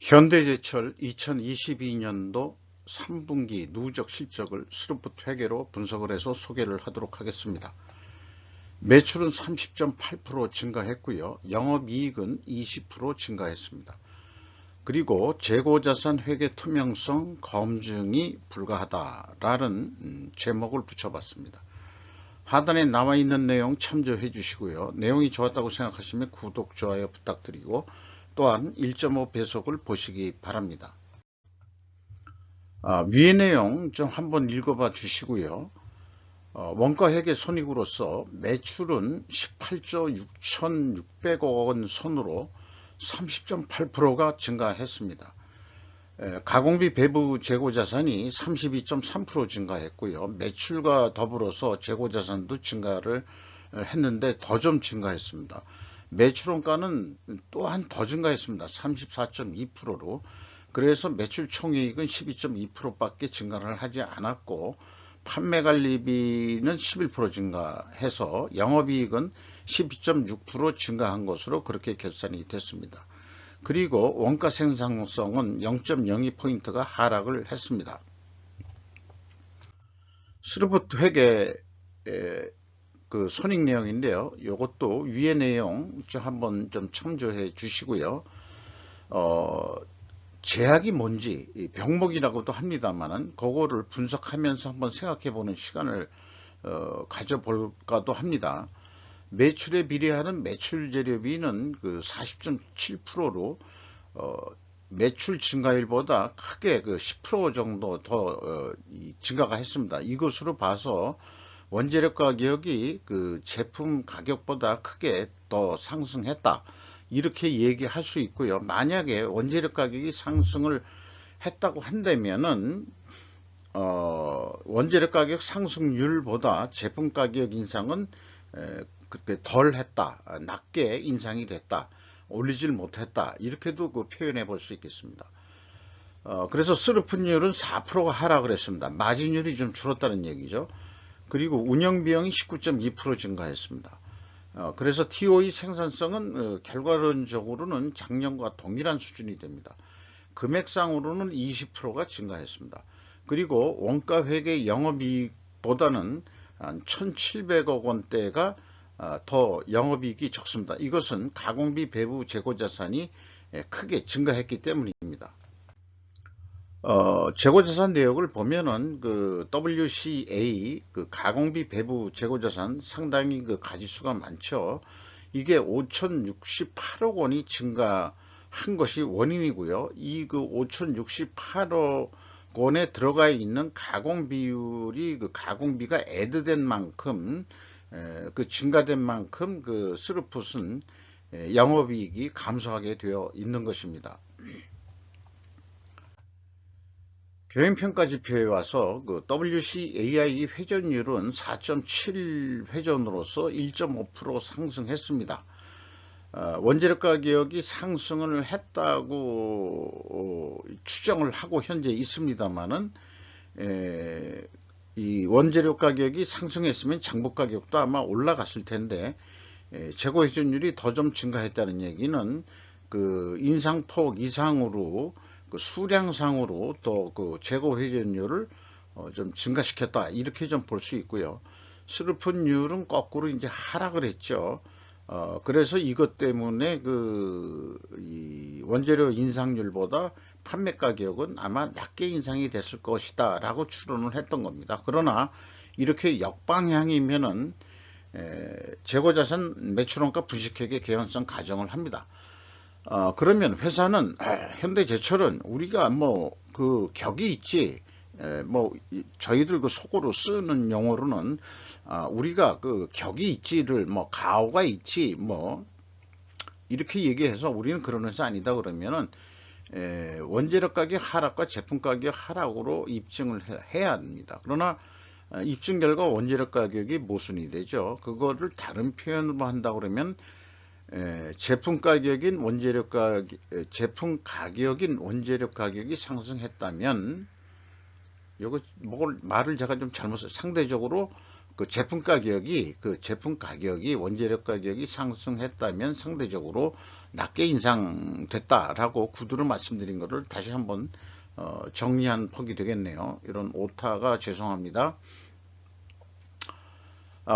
현대제철 2022년도 3분기 누적 실적을 스루풋 회계로 분석을 해서 소개를 하도록 하겠습니다. 매출은 30.8% 증가했고요. 영업이익은 20% 증가했습니다. 그리고 재고자산 회계 투명성 검증이 불가하다라는 제목을 붙여봤습니다. 하단에 나와 있는 내용 참조해 주시고요. 내용이 좋았다고 생각하시면 구독, 좋아요 부탁드리고 또한 1.5배속을 보시기 바랍니다. 위의 내용 좀 한번 읽어봐 주시고요. 원가회계 손익으로서 매출은 18조 6,600억 원 선으로 30.8%가 증가했습니다. 가공비 배부 재고자산이 32.3% 증가했고요. 매출과 더불어서 재고자산도 증가를 했는데 더 좀 증가했습니다. 매출원가는 또한 더 증가했습니다. 34.2%로. 그래서 매출 총이익은 12.2%밖에 증가를 하지 않았고 판매관리비는 11% 증가해서 영업이익은 12.6% 증가한 것으로 그렇게 결산이 됐습니다. 그리고 원가 생산성은 0.02포인트가 하락을 했습니다. 스루풋 회계 그 손익 내용인데요. 이것도 위의 내용 한번 좀 참조해 주시고요. 제약이 뭔지 병목이라고도 합니다만은 그거를 분석하면서 한번 생각해 보는 시간을 가져볼까도 합니다. 매출에 비례하는 매출 재료비는 그 40.7%로 매출 증가율보다 크게 그 10% 정도 더 증가가 했습니다. 이것으로 봐서 원재료 가격이 그 제품 가격보다 크게 더 상승했다. 이렇게 얘기할 수 있고요. 만약에 원재료 가격이 상승을 했다고 한다면은 원재료 가격 상승률보다 제품 가격 인상은 그때 덜 했다, 낮게 인상이 됐다, 올리질 못했다, 이렇게도 그 표현해 볼 수 있겠습니다. 그래서 스루풋율은 4%가 하락을 했습니다. 마진율이 좀 줄었다는 얘기죠. 그리고 운영비용이 19.2% 증가했습니다. 그래서 TOE 생산성은 결과론적으로는 작년과 동일한 수준이 됩니다. 금액상으로는 20%가 증가했습니다. 그리고 원가회계 영업이익보다는 한 1,700억 원대가 더 영업이익이 적습니다. 이것은 가공비 배부 재고자산이 크게 증가했기 때문입니다. 재고자산 내역을 보면은 그 WCA 그 가공비 배부 재고자산 상당히 그 가지수가 많죠. 이게 5,068억 원이 증가한 것이 원인이고요. 이 그 5,068억 원에 들어가 있는 가공 비율이 그 가공비가 애드된 만큼 그 증가된 만큼 그 스루풋은 영업이익이 감소하게 되어 있는 것입니다. 경영평가지표에 와서 그 WCAI 회전율은 4.7 회전으로서 1.5% 상승했습니다. 원재료 가격이 상승을 했다고 추정을 하고 현재 있습니다만은 이 원재료 가격이 상승했으면 장부 가격도 아마 올라갔을 텐데 재고 회전율이 더 좀 증가했다는 얘기는 그 인상폭 이상으로 그 수량상으로 또 그 재고 회전율을 좀 증가시켰다, 이렇게 좀 볼 수 있고요. 스루풋율은 거꾸로 이제 하락을 했죠. 그래서 이것 때문에 이 원재료 인상률보다 판매 가격은 아마 낮게 인상이 됐을 것이다 라고 추론을 했던 겁니다. 그러나 이렇게 역방향이면은 재고자산 매출원가 분식회계 개연성 가정을 합니다. 그러면 회사는 현대제철은 우리가 뭐 그 격이 있지, 뭐 저희들 그 속어로 쓰는 용어로는 우리가 그 격이 있지를 뭐 가오가 있지 뭐 이렇게 얘기해서 우리는 그런 회사 아니다 그러면은 원재료 가격 하락과 제품 가격 하락으로 입증을 해야 합니다. 그러나 입증 결과 원재료 가격이 모순이 되죠. 그거를 다른 표현으로 한다 그러면 제품 가격인 원재료 가격, 제품 가격인 원재료 가격이 상승했다면, 요거 말을 제가 좀 잘못했어요. 상대적으로 제품 가격이 원재료 가격이 상승했다면 상대적으로 낮게 인상됐다라고 구두로 말씀드린 것을 다시 한번 정리한 폭이 되겠네요. 이런 오타가 죄송합니다.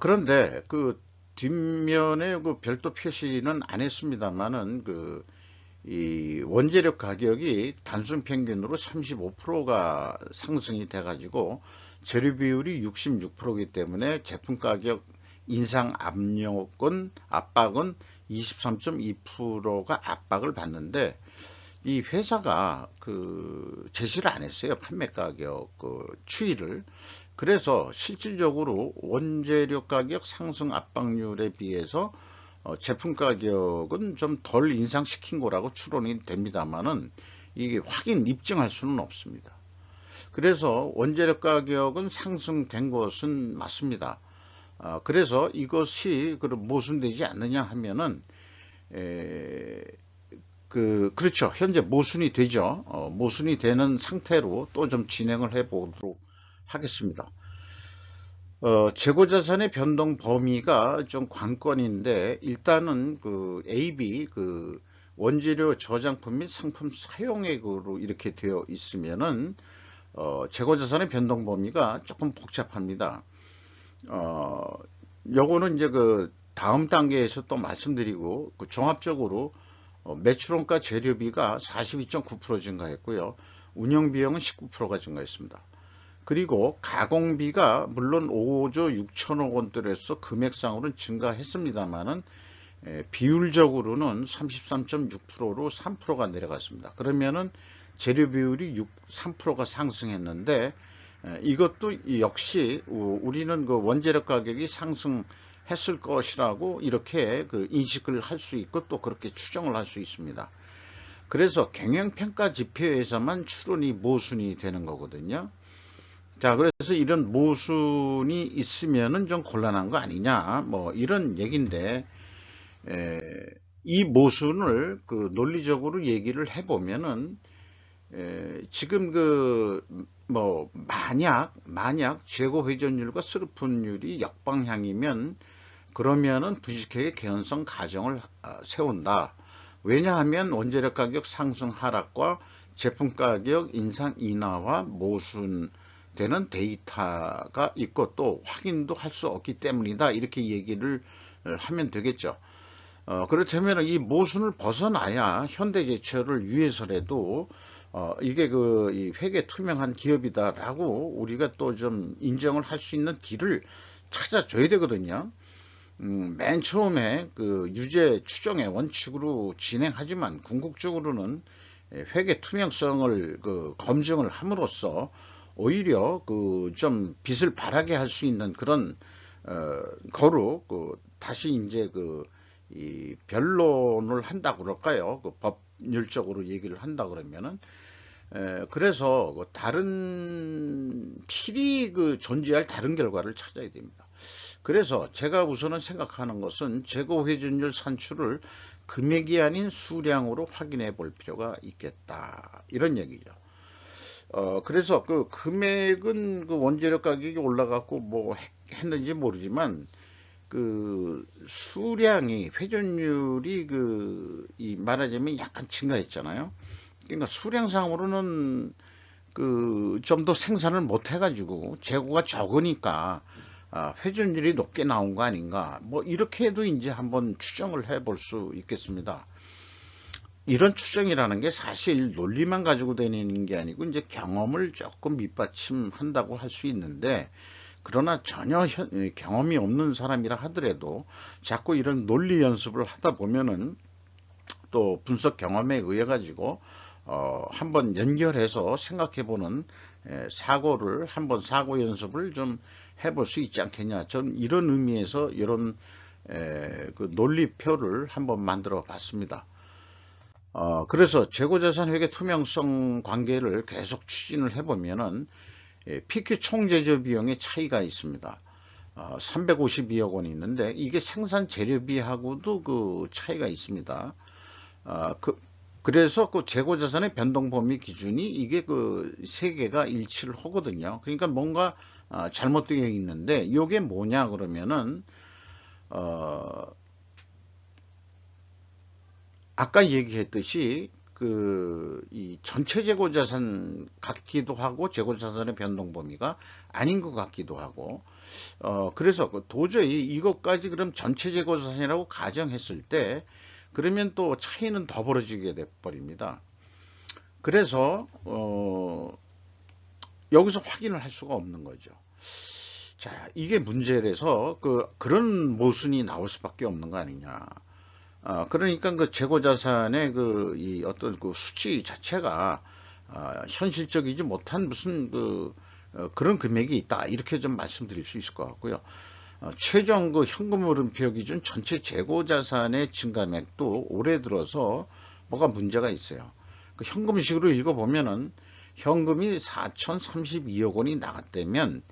그런데 그 뒷면에 그 별도 표시는 안 했습니다만은 이 원재료 가격이 단순 평균으로 35%가 상승이 돼 가지고 재료 비율이 66%이기 때문에 제품 가격 인상 압박은 23.2%가 압박을 받는데 이 회사가 제시를 안 했어요. 판매 가격 추이를. 그래서 실질적으로 원재료 가격 상승 압박률에 비해서 제품 가격은 좀 덜 인상시킨 거라고 추론이 됩니다만은 이게 입증할 수는 없습니다. 그래서 원재료 가격은 상승된 것은 맞습니다. 그래서 이것이 모순되지 않느냐 하면은 그렇죠. 현재 모순이 되죠. 모순이 되는 상태로 또 좀 진행을 해 보도록 하겠습니다. 재고자산의 변동 범위가 좀 관건인데 일단은 AB 원재료 저장품 및 상품 사용액으로 이렇게 되어 있으면은 재고자산의 변동 범위가 조금 복잡합니다. 요거는 이제 다음 단계에서 또 말씀드리고 종합적으로 매출원가 재료비가 42.9% 증가했고요. 운영비용은 19%가 증가했습니다. 그리고 가공비가 물론 5조 6천억 원대로서 금액상으로는 증가했습니다만은 비율적으로는 33.6%로 3%가 내려갔습니다. 그러면은 재료 비율이 3%가 상승했는데 이것도 역시 우리는 원재료 가격이 상승했을 것이라고 이렇게 인식을 할 수 있고 또 그렇게 추정을 할 수 있습니다. 그래서 경영평가 지표에서만 추론이 모순이 되는 거거든요. 자, 그래서 이런 모순이 있으면은 좀 곤란한 거 아니냐, 뭐 이런 얘기인데, 이 모순을 논리적으로 얘기를 해보면은, 지금 만약 재고 회전율과 스루프율이 역방향이면, 그러면은 부식회계 개연성 가정을 세운다. 왜냐하면 원재료 가격 상승 하락과 제품 가격 인상 인하와 모순 되는 데이터가 있고 또 확인도 할 수 없기 때문이다. 이렇게 얘기를 하면 되겠죠. 그렇다면 이 모순을 벗어나야 현대제철을 위해서라도 이게 이 회계 투명한 기업이다라고 우리가 또 좀 인정을 할 수 있는 길을 찾아줘야 되거든요. 맨 처음에 유죄 추정의 원칙으로 진행하지만 궁극적으로는 회계 투명성을 검증을 함으로써 오히려 좀 빛을 발하게 할 수 있는 그런 거로 다시 이제 이 변론을 한다 그럴까요? 법률적으로 얘기를 한다 그러면은 그래서 다른 필히 존재할 다른 결과를 찾아야 됩니다. 그래서 제가 우선은 생각하는 것은 재고 회전율 산출을 금액이 아닌 수량으로 확인해 볼 필요가 있겠다. 이런 얘기죠. 그래서 금액은 원재료 가격이 올라갔고 뭐 했는지 모르지만 수량이 회전율이 이 말하자면 약간 증가했잖아요. 그러니까 수량상으로는 좀 더 생산을 못 해가지고 재고가 적으니까 회전율이 높게 나온 거 아닌가. 뭐 이렇게 해도 이제 한번 추정을 해볼 수 있겠습니다. 이런 추정이라는 게 사실 논리만 가지고 다니는 게 아니고 이제 경험을 조금 밑받침한다고 할 수 있는데 그러나 전혀 경험이 없는 사람이라 하더라도 자꾸 이런 논리 연습을 하다 보면은 또 분석 경험에 의해 가지고 한번 연결해서 생각해보는 한번 사고 연습을 좀 해볼 수 있지 않겠냐. 저는 이런 의미에서 이런 논리표를 한번 만들어 봤습니다. 그래서 재고자산 회계 투명성 관계를 계속 추진을 해보면은 PQ 총제조 비용의 차이가 있습니다. 352억 원이 있는데 이게 생산 재료비하고도 차이가 있습니다. 그래서 재고자산의 변동 범위 기준이 이게 세 개가 일치를 하거든요. 그러니까 뭔가 잘못되어 있는데 이게 뭐냐 그러면은 아까 얘기했듯이 이 전체 재고자산 같기도 하고 재고자산의 변동 범위가 아닌 것 같기도 하고 그래서 도저히 이것까지 그럼 전체 재고자산이라고 가정했을 때 그러면 또 차이는 더 벌어지게 돼 버립니다. 그래서 여기서 확인을 할 수가 없는 거죠. 자, 이게 문제라서 그런 모순이 나올 수밖에 없는 거 아니냐. 그러니까 그 재고자산의 이 어떤 수치 자체가 현실적이지 못한 무슨 그런 금액이 있다. 이렇게 좀 말씀드릴 수 있을 것 같고요. 최종 현금 흐름표 기준 전체 재고자산의 증가액도 올해 들어서 뭐가 문제가 있어요. 현금식으로 읽어보면은 현금이 4,032억 원이 나갔다면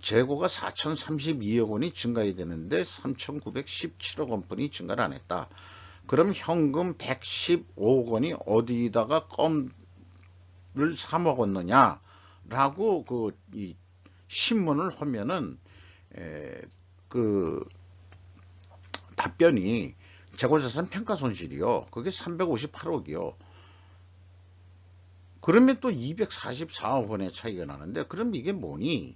재고가 4,032억 원이 증가해야 되는데 3,917억 원뿐이 증가를 안 했다. 그럼 현금 115억 원이 어디다가 껌을 사 먹었느냐라고 이 신문을 하면은 답변이 재고자산 평가손실이요. 그게 358억이요. 그러면 또 244억 원의 차이가 나는데 그럼 이게 뭐니?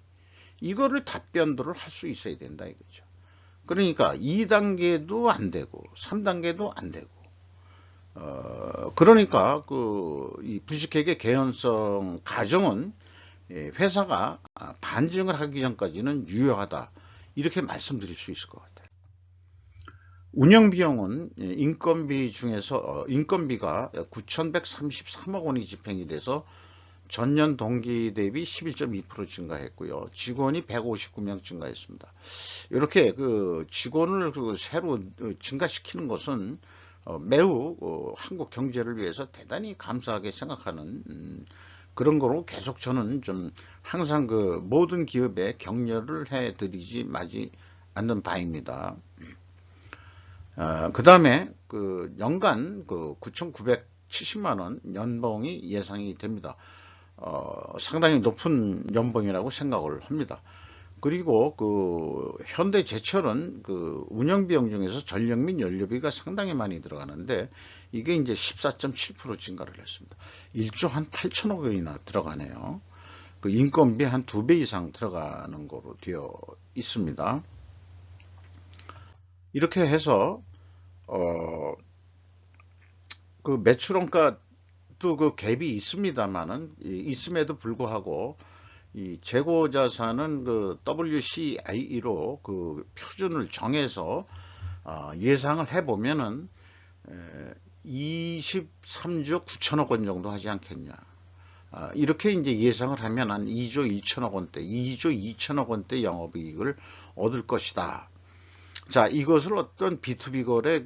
이거를 답변도를 할 수 있어야 된다 이거죠. 그러니까 2단계도 안 되고 3단계도 안 되고 그러니까 이 분식회계 개연성 가정은 회사가 반증을 하기 전까지는 유효하다 이렇게 말씀드릴 수 있을 것 같아요. 운영비용은 인건비 중에서 인건비가 9,133억 원이 집행이 돼서 전년 동기 대비 11.2% 증가했고요. 직원이 159명 증가했습니다. 이렇게 직원을 새로 증가시키는 것은 매우 한국 경제를 위해서 대단히 감사하게 생각하는 그런 거로 계속 저는 좀 항상 모든 기업에 격려를 해드리지 마지 않는 바입니다. 그 다음에 연간 9,970만 원 연봉이 예상이 됩니다. 상당히 높은 연봉이라고 생각을 합니다. 그리고 현대제철은 운영비용 중에서 전력 및 연료비가 상당히 많이 들어가는데 이게 이제 14.7% 증가를 했습니다. 1조 한 8천억 원이나 들어가네요. 인건비 한 2배 이상 들어가는 거로 되어 있습니다. 이렇게 해서 매출원가 또 갭이 있습니다만은 있음에도 불구하고 이 재고자산은 WCIE로 표준을 정해서 예상을 해보면은 23조 9천억 원 정도 하지 않겠냐. 이렇게 이제 예상을 하면 한 2조 1천억 원대, 2조 2천억 원대 영업이익을 얻을 것이다. 자, 이것을 어떤 B2B 거래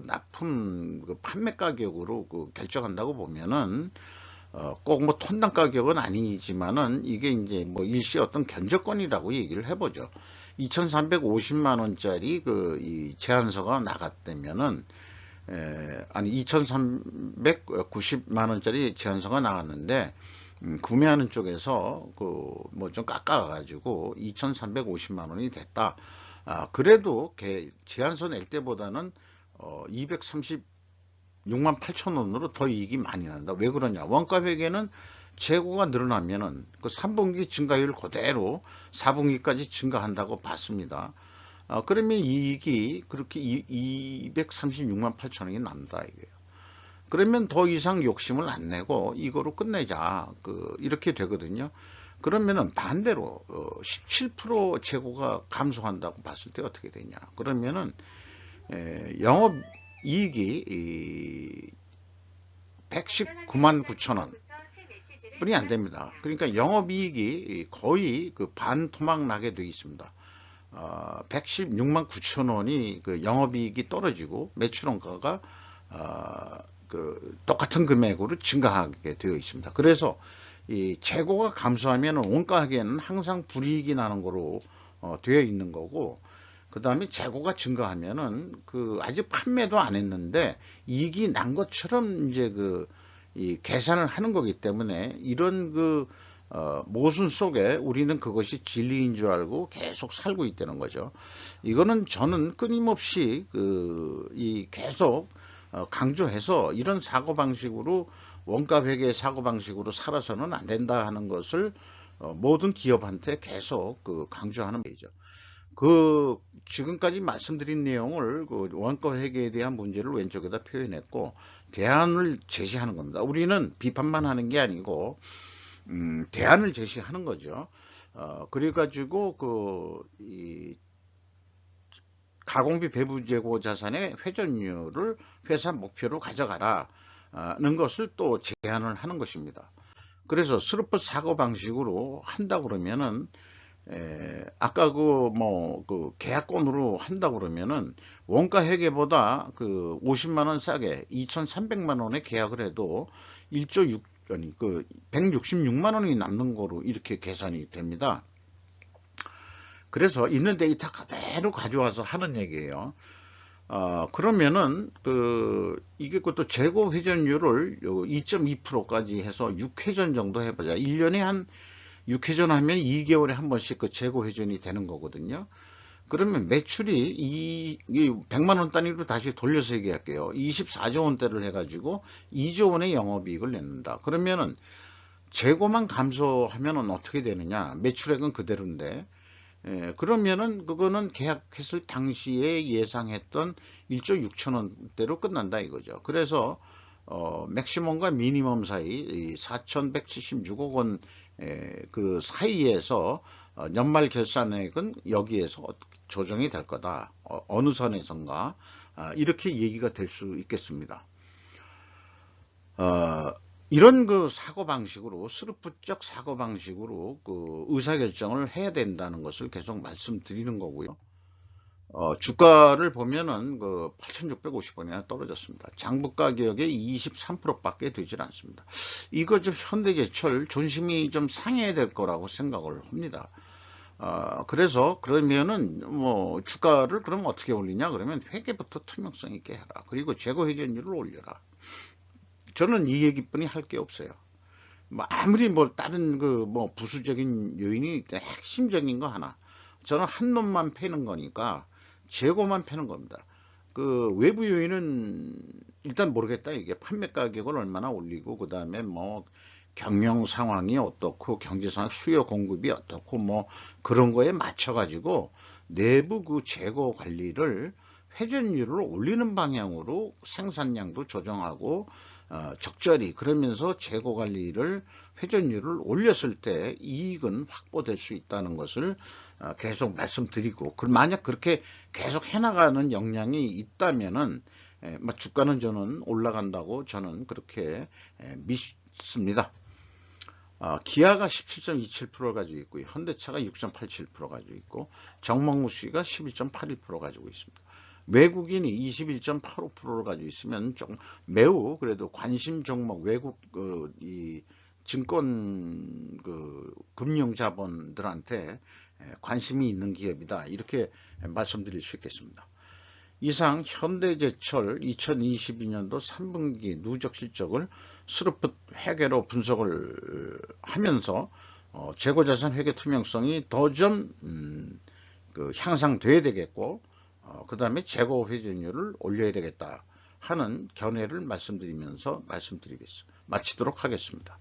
납품 판매 가격으로 결정한다고 보면은 꼭 뭐 톤당 가격은 아니지만은 이게 이제 뭐 일시 어떤 견적권이라고 얘기를 해보죠. 2,350만 원짜리 이 제안서가 나갔다면은 아니 2,390만 원짜리 제안서가 나왔는데 구매하는 쪽에서 뭐 좀 깎아가지고 2,350만 원이 됐다. 그래도 제안서 낼 때보다는 236만 8천 원으로 더 이익이 많이 난다. 왜 그러냐? 원가 회계는 재고가 늘어나면은 3분기 증가율 그대로 4분기까지 증가한다고 봤습니다. 그러면 이익이 그렇게 236만 8천 원이 난다 이거예요. 그러면 더 이상 욕심을 안 내고 이거로 끝내자. 이렇게 되거든요. 그러면은 반대로 17% 재고가 감소한다고 봤을 때 어떻게 되냐? 그러면은 영업 이익이 119만 9천 원 뿐이 안 됩니다. 그러니까 영업 이익이 거의 반토막 나게 되어 있습니다. 116만 9천 원이 영업 이익이 떨어지고 매출 원가가 똑같은 금액으로 증가하게 되어 있습니다. 그래서 이 재고가 감소하면 원가에는 항상 불이익이 나는 거로 되어 있는 거고, 그 다음에 재고가 증가하면은 아직 판매도 안 했는데 이익이 난 것처럼 이제 이 계산을 하는 거기 때문에 이런 모순 속에 우리는 그것이 진리인 줄 알고 계속 살고 있다는 거죠. 이거는 저는 끊임없이 이 계속 강조해서 이런 사고방식으로 원가 회계 사고방식으로 살아서는 안 된다 하는 것을 모든 기업한테 계속 강조하는 거죠. 지금까지 말씀드린 내용을 원가 회계에 대한 문제를 왼쪽에다 표현했고 대안을 제시하는 겁니다. 우리는 비판만 하는 게 아니고 대안을 제시하는 거죠. 그래가지고 이 가공비 배부 재고 자산의 회전율을 회사 목표로 가져가라는 것을 또 제안을 하는 것입니다. 그래서 스루프 사고 방식으로 한다 그러면은 아까 계약권으로 한다 그러면은 원가 회계보다 50만 원 싸게 2,300만 원에 계약을 해도 1조 6 아니 166만 원이 남는 거로 이렇게 계산이 됩니다. 그래서 있는 데이터 그대로 가져와서 하는 얘기예요. 그러면은 이게 또 재고 회전율을 2.2%까지 해서 6회전 정도 해보자. 1년에 한 6회전 하면 2개월에 한 번씩 재고 회전이 되는 거거든요. 그러면 매출이 이 100만 원 단위로 다시 돌려서 얘기할게요. 24조 원대를 해가지고 2조 원의 영업이익을 낸다. 그러면은 재고만 감소하면은 어떻게 되느냐? 매출액은 그대로인데, 그러면은 그거는 계약했을 당시에 예상했던 1조 6천 원대로 끝난다 이거죠. 그래서 맥시멈과 미니멈 사이 4,176억 원 그 사이에서 연말 결산액은 여기에서 조정이 될 거다. 어느 선에선가 이렇게 얘기가 될 수 있겠습니다. 이런 사고방식으로 스루프적 사고방식으로 의사결정을 해야 된다는 것을 계속 말씀드리는 거고요. 주가를 보면은 8,650원이나 떨어졌습니다. 장부 가격의 23%밖에 되질 않습니다. 이거 좀 현대제철 존심이 좀 상해야 될 거라고 생각을 합니다. 그래서 그러면은 주가를 그럼 어떻게 올리냐 그러면 회계부터 투명성 있게 해라. 그리고 재고 회전율을 올려라. 저는 이 얘기뿐이 할 게 없어요. 아무리 다른 부수적인 요인이 핵심적인 거 하나. 저는 한 놈만 패는 거니까 재고만 패는 겁니다. 외부 요인은 일단 모르겠다. 이게 판매 가격을 얼마나 올리고 그 다음에 경영 상황이 어떻고 경제 상황 수요 공급이 어떻고 그런 거에 맞춰 가지고 내부 재고 관리를 회전율을 올리는 방향으로 생산량도 조정하고 적절히 그러면서 재고 관리를 회전율을 올렸을 때 이익은 확보될 수 있다는 것을 계속 말씀드리고 만약 그렇게 계속 해나가는 역량이 있다면은 주가는 저는 올라간다고 저는 그렇게 믿습니다. 기아가 17.27% 가지고 있고요. 현대차가 6.87% 가지고 있고 정몽무씨가 12.81% 가지고 있습니다. 외국인이 21.85%를 가지고 있으면 좀 매우 그래도 관심 종목 외국 이 증권 금융 자본들한테 관심이 있는 기업이다. 이렇게 말씀드릴 수 있겠습니다. 이상 현대제철 2022년도 3분기 누적 실적을 스루프 회계로 분석을 하면서 재고자산 회계 투명성이 더 좀 향상돼야 되겠고 그 다음에 재고 회전율을 올려야 되겠다 하는 견해를 말씀드리면서 마치도록 하겠습니다.